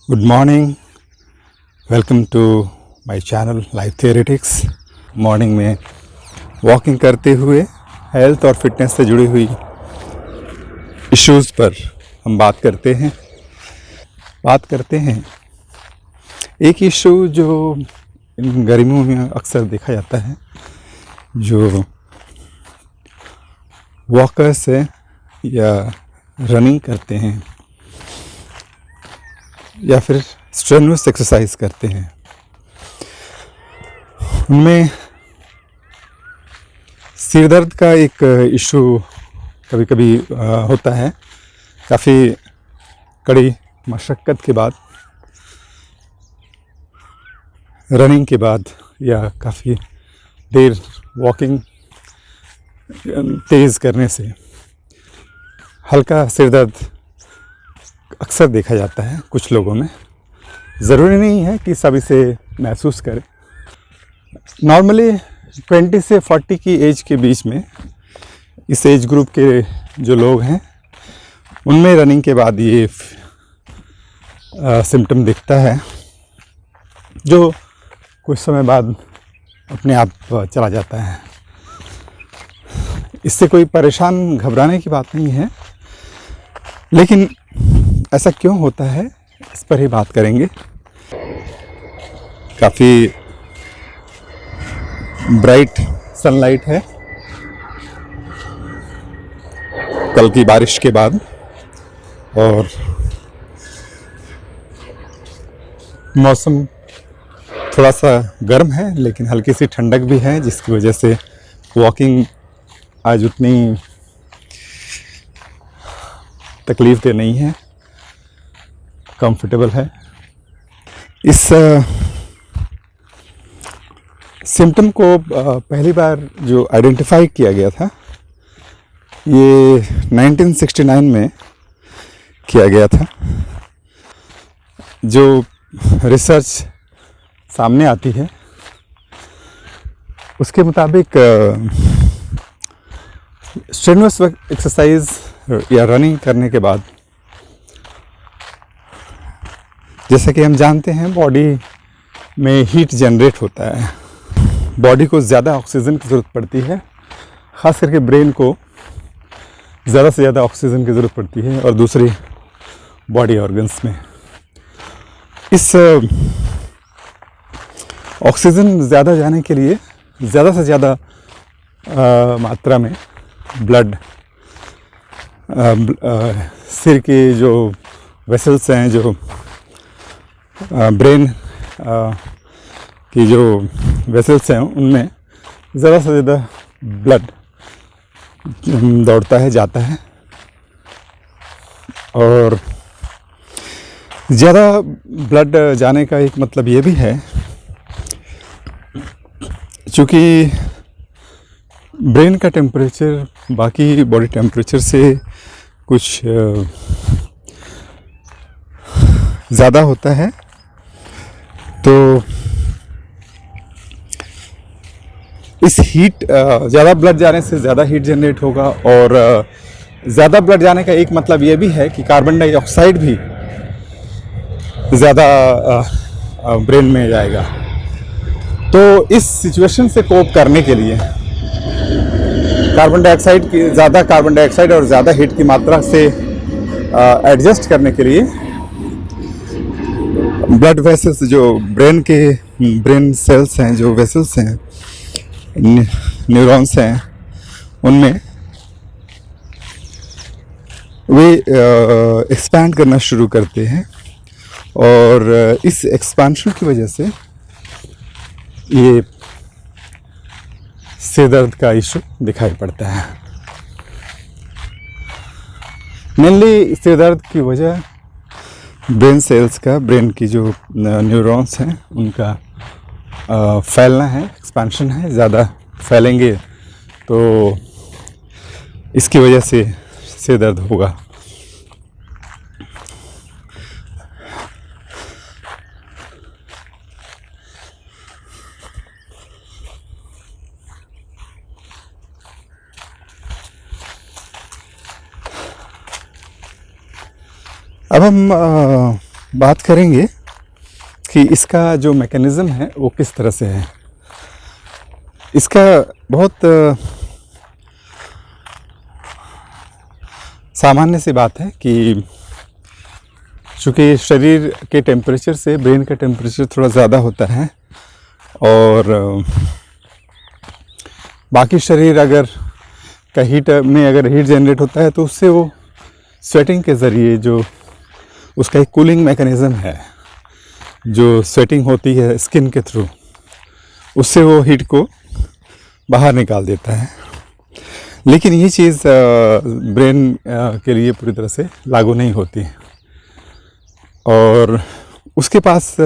Good morning. Welcome to my channel life थेरेटिक्स। Morning में walking करते हुए हेल्थ और फिटनेस से जुड़ी हुई इश्यूज़ पर हम बात करते हैं। एक इशू जो इन गर्मियों में अक्सर देखा जाता है, जो वॉकर्स हैं या रनिंग करते हैं या फिर स्ट्रेनुअस एक्सरसाइज करते हैं, उनमें सिर दर्द का एक इशू कभी कभी होता है। काफ़ी कड़ी मशक्क़त के बाद, रनिंग के बाद या काफ़ी देर वॉकिंग तेज़ करने से हल्का सिर दर्द अक्सर देखा जाता है कुछ लोगों में। ज़रूरी नहीं है कि सब इसे महसूस करें। नॉर्मली 20 से 40 की एज के बीच में, इस एज ग्रुप के जो लोग हैं, उनमें रनिंग के बाद ये सिम्टम दिखता है, जो कुछ समय बाद अपने आप चला जाता है। इससे कोई परेशान घबराने की बात नहीं है, लेकिन ऐसा क्यों होता है इस पर ही बात करेंगे। काफ़ी ब्राइट सनलाइट है कल की बारिश के बाद, और मौसम थोड़ा सा गर्म है लेकिन हल्की सी ठंडक भी है, जिसकी वजह से वॉकिंग आज उतनी तकलीफ दे नहीं है, कंफर्टेबल है। इस सिम्टम को पहली बार जो आइडेंटिफाई किया गया था, ये 1969 में किया गया था। जो रिसर्च सामने आती है उसके मुताबिक स्ट्रेनुअस एक्सरसाइज या रनिंग करने के बाद, जैसा कि हम जानते हैं, बॉडी में हीट जनरेट होता है। बॉडी को ज़्यादा ऑक्सीजन की ज़रूरत पड़ती है, ख़ास करके ब्रेन को ज़्यादा से ज़्यादा ऑक्सीजन की ज़रूरत पड़ती है, और दूसरी बॉडी ऑर्गन्स में। इस ऑक्सीजन ज़्यादा जाने के लिए ज़्यादा से ज़्यादा मात्रा में ब्लड सिर के जो वेसल्स हैं, जो ब्रेन की जो वेसल्स हैं, उनमें ज़्यादा से ज़्यादा ब्लड दौड़ता है, जाता है। और ज़्यादा ब्लड जाने का एक मतलब ये भी है, चूँकि ब्रेन का टेम्परेचर बाकी बॉडी टेम्परेचर से कुछ ज़्यादा होता है, तो इस हीट ज़्यादा ब्लड जाने से ज़्यादा हीट जनरेट होगा, और ज़्यादा ब्लड जाने का एक मतलब ये भी है कि कार्बन डाइऑक्साइड भी ज़्यादा ब्रेन में जाएगा। तो इस सिचुएशन से कोप करने के लिए, ज़्यादा कार्बन डाइऑक्साइड और ज़्यादा हीट की मात्रा से एडजस्ट करने के लिए, ब्लड वेसल्स, जो ब्रेन सेल्स हैं, जो वेसल्स हैं, न्यूरॉन्स हैं, उनमें वे एक्सपैंड करना शुरू करते हैं, और इस एक्सपेंशन की वजह से ये सिर दर्द का इशू दिखाई पड़ता है। मेनली सिर दर्द की वजह ब्रेन सेल्स का, ब्रेन की जो न्यूरॉन्स हैं, उनका फैलना है, एक्सपेंशन है। ज़्यादा फैलेंगे तो इसकी वजह से सिर दर्द होगा। अब हम बात करेंगे कि इसका जो मैकेनिज़्म है वो किस तरह से है। इसका बहुत सामान्य सी बात है कि चूँकि शरीर के टेम्परेचर से ब्रेन का टेम्परेचर थोड़ा ज़्यादा होता है, और बाकी शरीर अगर का हीट में अगर हीट जनरेट होता है तो उससे वो स्वेटिंग के ज़रिए जो उसका एक कूलिंग मैकेनिज़्म है, जो स्वेटिंग होती है स्किन के थ्रू, उससे वो हीट को बाहर निकाल देता है। लेकिन ये चीज़ ब्रेन के लिए पूरी तरह से लागू नहीं होती, और उसके पास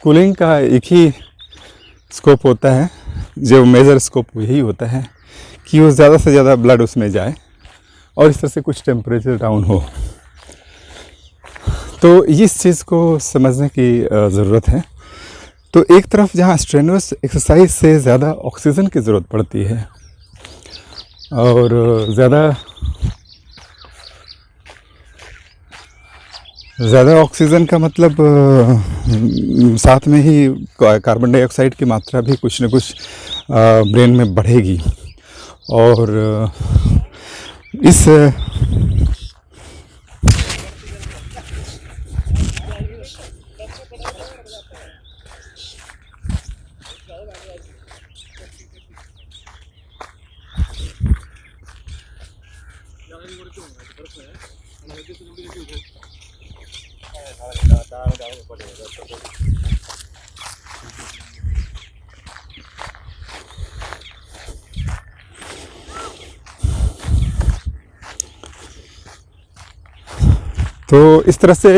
कूलिंग का एक ही स्कोप होता है, जो मेजर स्कोप यही होता है कि वो ज़्यादा से ज़्यादा ब्लड उसमें जाए और इस तरह से कुछ टेम्परेचर डाउन हो। तो इस चीज़ को समझने की ज़रूरत है। तो एक तरफ जहाँ स्ट्रेनुअस एक्सरसाइज से ज़्यादा ऑक्सीजन की ज़रूरत पड़ती है, और ज़्यादा ऑक्सीजन का मतलब साथ में ही कार्बन डाइऑक्साइड की मात्रा भी कुछ न कुछ ब्रेन में बढ़ेगी, और इस तो इस तरह से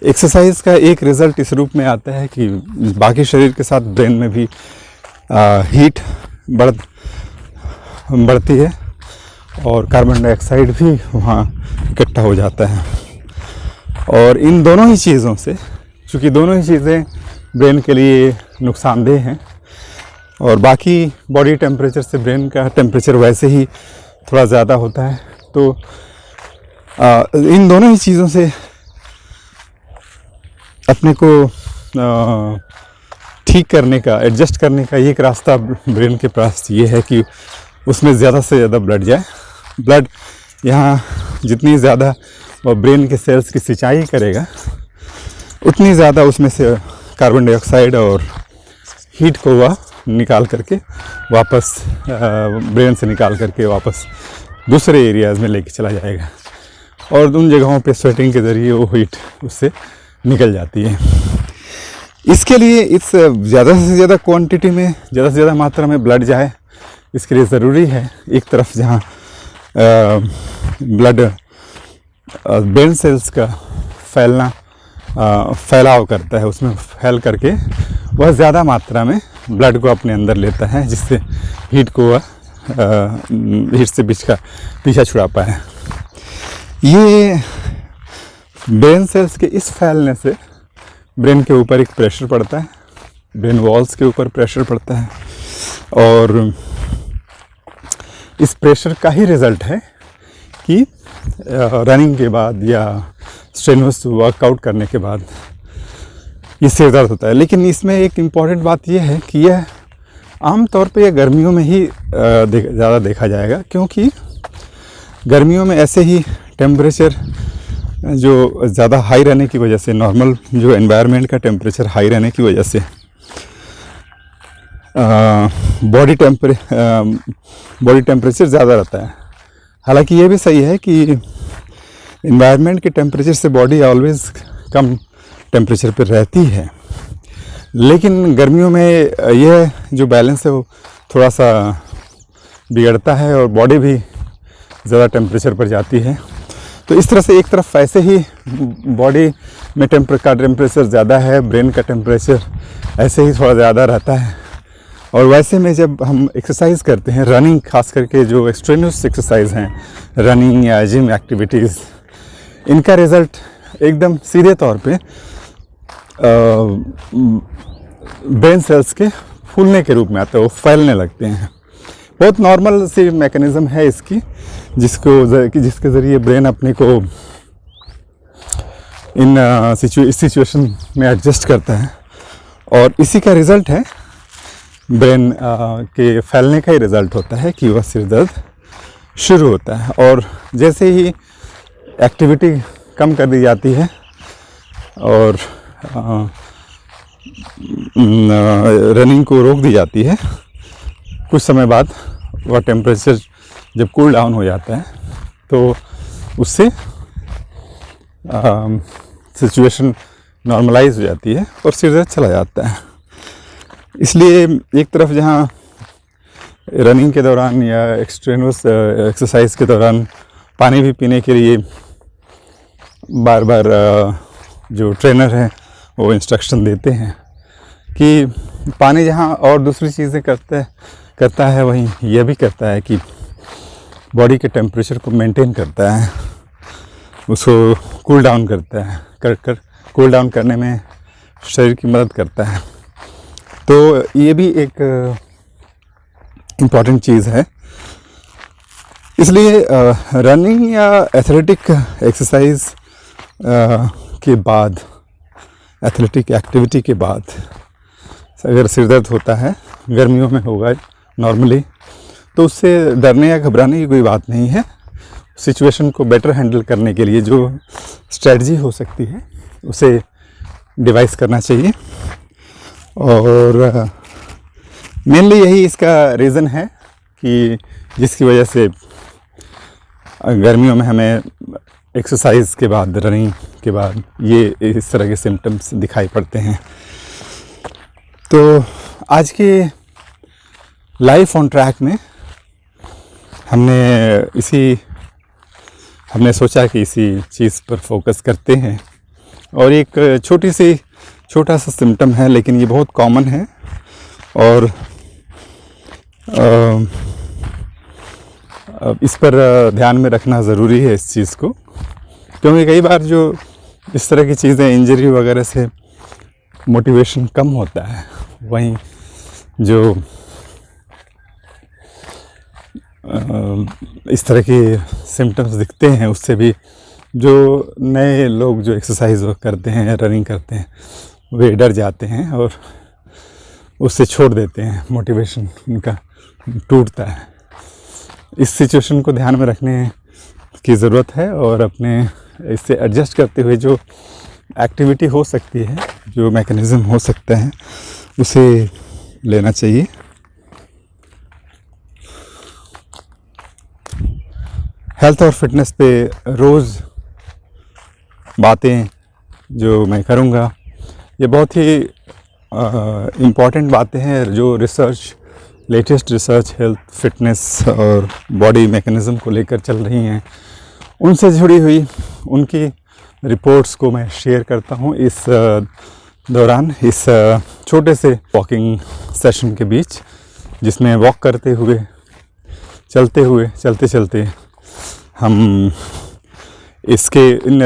एक्सरसाइज का एक रिज़ल्ट इस रूप में आता है कि बाकी शरीर के साथ ब्रेन में भी हीट बढ़ती है, और कार्बन डाइऑक्साइड भी वहाँ इकट्ठा हो जाता है। और इन दोनों ही चीज़ों से, चूँकि दोनों ही चीज़ें ब्रेन के लिए नुकसानदेह हैं, और बाकी बॉडी टेम्परेचर से ब्रेन का टेम्परेचर वैसे ही थोड़ा ज़्यादा होता है, तो इन दोनों ही चीज़ों से अपने को ठीक करने का, एडजस्ट करने का एक रास्ता ब्रेन के पास ये है कि उसमें ज़्यादा से ज़्यादा ब्लड जाए। ब्लड यहाँ जितनी ज़्यादा वो ब्रेन के सेल्स की सिंचाई करेगा, उतनी ज़्यादा उसमें से कार्बन डाइऑक्साइड और हीट को वह निकाल करके वापस ब्रेन से निकाल करके वापस दूसरे एरियाज़ में लेके चला जाएगा, और उन जगहों पे स्वेटिंग के ज़रिए वो हीट उससे निकल जाती है। इसके लिए इस ज़्यादा से ज़्यादा क्वांटिटी में, ज़्यादा से ज़्यादा मात्रा में ब्लड जाए, इसके लिए ज़रूरी है एक तरफ जहाँ ब्लड ब्रेन सेल्स का फैलाव करता है, उसमें फैल करके वह ज़्यादा मात्रा में ब्लड को अपने अंदर लेता है, जिससे हीट को वह हीट से पीछा छुड़ा पाए। ये ब्रेन सेल्स के इस फैलने से ब्रेन के ऊपर एक प्रेशर पड़ता है, ब्रेन वॉल्स के ऊपर प्रेशर पड़ता है, और इस प्रेशर का ही रिज़ल्ट है कि रनिंग के बाद या स्ट्रेनुअस वर्कआउट करने के बाद ये सिर दर्द होता है। लेकिन इसमें एक इम्पॉर्टेंट बात यह है कि यह आम तौर पे यह गर्मियों में ही ज़्यादा देखा जाएगा, क्योंकि गर्मियों में ऐसे ही टेम्परेचर जो ज़्यादा हाई रहने की वजह से, नॉर्मल जो एनवायरनमेंट का टेम्परेचर हाई रहने की वजह से बॉडी टेम्परेचर ज़्यादा रहता है। हालांकि ये भी सही है कि एनवायरनमेंट के टेम्परेचर से बॉडी ऑलवेज़ कम टेम्परेचर पर रहती है, लेकिन गर्मियों में यह जो बैलेंस है वो थोड़ा सा बिगड़ता है, और बॉडी भी ज़्यादा टेम्परेचर पर जाती है। तो इस तरह से एक तरफ ऐसे ही बॉडी में टेम्परेचर ज़्यादा है, ब्रेन का टेम्परेचर ऐसे ही थोड़ा ज़्यादा रहता है, और वैसे में जब हम एक्सरसाइज करते हैं, रनिंग खास करके जो एक्सट्रेनुअस एक्सरसाइज हैं, रनिंग या जिम एक्टिविटीज़, इनका रिज़ल्ट एकदम सीधे तौर पे ब्रेन सेल्स के फूलने के रूप में आता है, वो फैलने लगते हैं। बहुत नॉर्मल सी मैकेनिज़्म है इसकी, जिसके ज़रिए ब्रेन अपने को इन इस सिचुएशन में एडजस्ट करता है, और इसी का रिज़ल्ट है ब्रेन के फैलने का ही रिज़ल्ट होता है कि वह सिर दर्द शुरू होता है। और जैसे ही एक्टिविटी कम कर दी जाती है और रनिंग को रोक दी जाती है, कुछ समय बाद वह टेम्परेचर जब कूल डाउन हो जाता है तो उससे सिचुएशन नॉर्मलाइज हो जाती है और सिर दर्द चला जाता है। इसलिए एक तरफ जहाँ रनिंग के दौरान या एक्सट्रेनुअस एक्सरसाइज के दौरान पानी भी पीने के लिए बार बार जो ट्रेनर हैं वो इंस्ट्रक्शन देते हैं कि पानी जहाँ और दूसरी चीज़ें करता है वहीं यह भी करता है कि बॉडी के टेम्परेचर को मेंटेन करता है, उसको कूल डाउन करता है, कर कूल डाउन करने में शरीर की मदद करता है। तो ये भी एक इम्पॉर्टेंट चीज़ है। इसलिए रनिंग या एथलेटिक एक्सरसाइज के बाद, एथलेटिक एक्टिविटी के बाद अगर सिर दर्द होता है, गर्मियों में होगा नॉर्मली, तो उससे डरने या घबराने की कोई बात नहीं है। सिचुएशन को बेटर हैंडल करने के लिए जो स्ट्रेटजी हो सकती है उसे डिवाइस करना चाहिए। और मेनली यही इसका रीज़न है कि जिसकी वजह से गर्मियों में हमें एक्सरसाइज के बाद, रनिंग के बाद ये इस तरह के सिम्टम्स दिखाई पड़ते हैं। तो आज के लाइफ ऑन ट्रैक में हमने सोचा कि इसी चीज़ पर फोकस करते हैं। और एक छोटा सा सिम्टम है, लेकिन ये बहुत कॉमन है और इस पर ध्यान में रखना ज़रूरी है इस चीज़ को, क्योंकि कई बार जो इस तरह की चीज़ें, इंजरी वगैरह से मोटिवेशन कम होता है, वहीं जो इस तरह के सिम्टम्स दिखते हैं उससे भी जो नए लोग जो एक्सरसाइज करते हैं, रनिंग करते हैं, वे डर जाते हैं और उससे छोड़ देते हैं, मोटिवेशन उनका टूटता है। इस सिचुएशन को ध्यान में रखने की ज़रूरत है और अपने इससे एडजस्ट करते हुए जो एक्टिविटी हो सकती है, जो मैकेनिज़्म हो सकता है, उसे लेना चाहिए। हेल्थ और फिटनेस पे रोज़ बातें जो मैं करूँगा, ये बहुत ही इम्पॉर्टेंट बातें हैं जो लेटेस्ट रिसर्च हेल्थ, फिटनेस और बॉडी मैकेनिज़्म को लेकर चल रही हैं, उनसे जुड़ी हुई उनकी रिपोर्ट्स को मैं शेयर करता हूँ इस दौरान, इस छोटे से वॉकिंग सेशन के बीच, जिसमें वॉक करते हुए, चलते चलते हम इन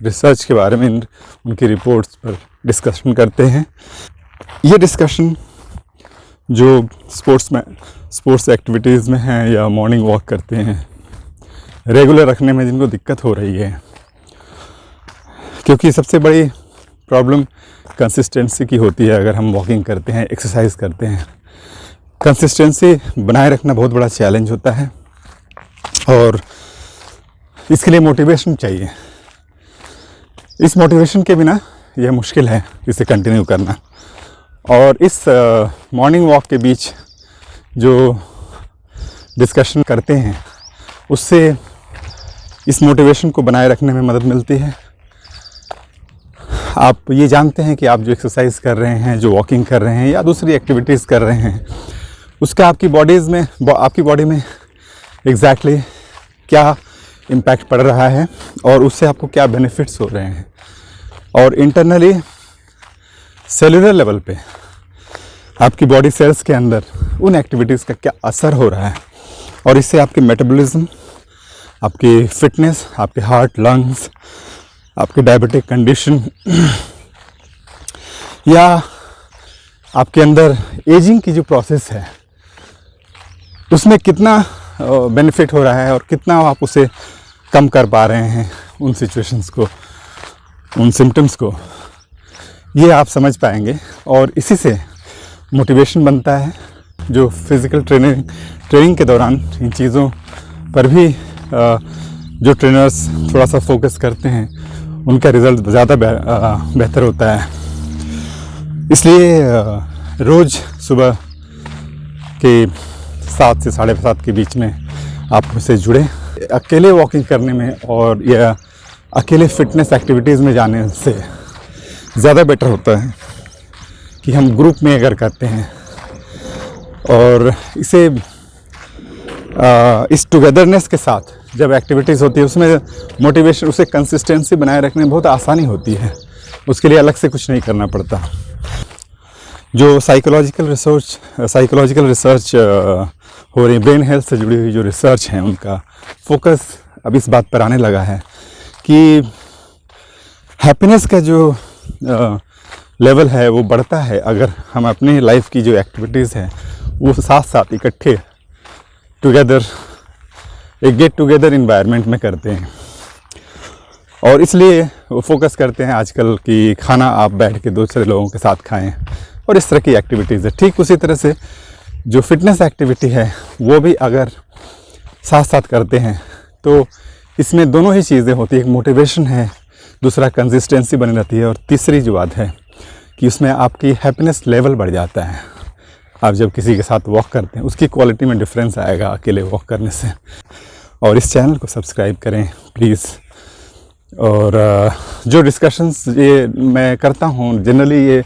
रिसर्च के बारे में, उनकी रिपोर्ट्स पर डिस्कशन करते हैं। ये डिस्कशन जो स्पोर्ट्स एक्टिविटीज़ में हैं या मॉर्निंग वॉक करते हैं, रेगुलर रखने में जिनको दिक्कत हो रही है, क्योंकि सबसे बड़ी प्रॉब्लम कंसिस्टेंसी की होती है। अगर हम वॉकिंग करते हैं, एक्सरसाइज करते हैं, कंसिस्टेंसी बनाए रखना बहुत बड़ा चैलेंज होता है और इसके लिए मोटिवेशन चाहिए। इस मोटिवेशन के बिना यह मुश्किल है इसे कंटिन्यू करना। और इस मॉर्निंग वॉक के बीच जो डिस्कशन करते हैं, उससे इस मोटिवेशन को बनाए रखने में मदद मिलती है। आप ये जानते हैं कि आप जो एक्सरसाइज कर रहे हैं, जो वॉकिंग कर रहे हैं या दूसरी एक्टिविटीज़ कर रहे हैं, उसका आपकी बॉडी में एग्जैक्टली क्या इम्पैक्ट पड़ रहा है और उससे आपको क्या बेनिफिट्स हो रहे हैं, और इंटरनली सेलुलर लेवल पे आपकी बॉडी सेल्स के अंदर उन एक्टिविटीज़ का क्या असर हो रहा है, और इससे आपके मेटाबॉलिज्म, आपकी फिटनेस, आपके हार्ट, लंग्स, आपके डायबिटिक कंडीशन या आपके अंदर एजिंग की जो प्रोसेस है, उसमें कितना बेनिफिट हो रहा है और कितना आप उसे कम कर पा रहे हैं उन सिचुएशंस को, उन सिम्टम्स को, ये आप समझ पाएंगे और इसी से मोटिवेशन बनता है। जो फिज़िकल ट्रेनिंग के दौरान इन चीज़ों पर भी जो ट्रेनर्स थोड़ा सा फोकस करते हैं उनका रिज़ल्ट ज़्यादा बेहतर होता है। इसलिए रोज़ सुबह के 7 से 7:30 के बीच में आप मुझसे जुड़ें। अकेले वॉकिंग करने में और या अकेले फिटनेस एक्टिविटीज़ में जाने से ज़्यादा बेटर होता है कि हम ग्रुप में अगर करते हैं और इसे इस टुगेदरनेस के साथ जब एक्टिविटीज़ होती है उसमें मोटिवेशन, उसे कंसिस्टेंसी बनाए रखने में बहुत आसानी होती है। उसके लिए अलग से कुछ नहीं करना पड़ता। जो साइकोलॉजिकल रिसर्च हो रही, ब्रेन हेल्थ से जुड़ी हुई जो रिसर्च है उनका फोकस अब इस बात पर आने लगा है कि हैप्पीनेस का जो लेवल है वो बढ़ता है अगर हम अपनी लाइफ की जो एक्टिविटीज़ है वो साथ साथ इकट्ठे टुगेदर एक गेट टुगेदर इन्वायरमेंट में करते हैं। और इसलिए वो फोकस करते हैं आजकल कि खाना आप बैठ के दूसरे लोगों के साथ खाएं और इस तरह की एक्टिविटीज़ है। ठीक उसी तरह से जो फिटनेस एक्टिविटी है वो भी अगर साथ साथ करते हैं तो इसमें दोनों ही चीज़ें होती है। एक मोटिवेशन है, दूसरा कंसिस्टेंसी बनी रहती है और तीसरी जो बात है कि उसमें आपकी हैप्पीनेस लेवल बढ़ जाता है। आप जब किसी के साथ वॉक करते हैं उसकी क्वालिटी में डिफरेंस आएगा अकेले वॉक करने से। और इस चैनल को सब्सक्राइब करें प्लीज़। और जो डिस्कशंस ये मैं करता हूँ जनरली ये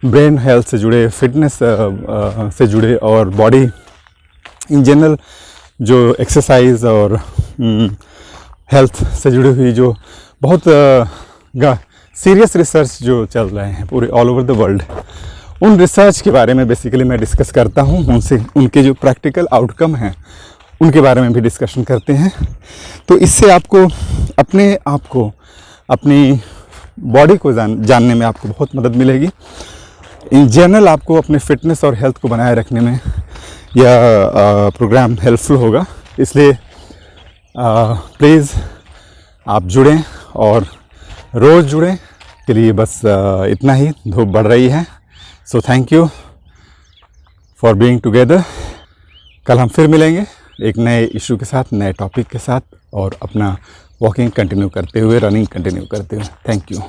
ब्रेन हेल्थ से जुड़े, फिटनेस से जुड़े और बॉडी इन जनरल जो एक्सरसाइज और हेल्थ से जुड़ी हुई जो बहुत सीरियस रिसर्च जो चल रहे हैं पूरे ऑल ओवर द वर्ल्ड, उन रिसर्च के बारे में बेसिकली मैं डिस्कस करता हूँ। उनसे उनके जो प्रैक्टिकल आउटकम हैं उनके बारे में भी डिस्कशन करते हैं। तो इससे आपको अपने आप को, अपनी बॉडी को जानने में आपको बहुत मदद मिलेगी। इन जनरल आपको अपने फिटनेस और हेल्थ को बनाए रखने में यह प्रोग्राम हेल्पफुल होगा। इसलिए प्लीज़ आप जुड़ें और रोज़ जुड़ें। के लिए बस इतना ही। धूप बढ़ रही है, so thank you for being together. कल हम फिर मिलेंगे एक नए इशू के साथ, नए टॉपिक के साथ और अपना वॉकिंग कंटिन्यू करते हुए, रनिंग कंटिन्यू करते हुए। Thank you.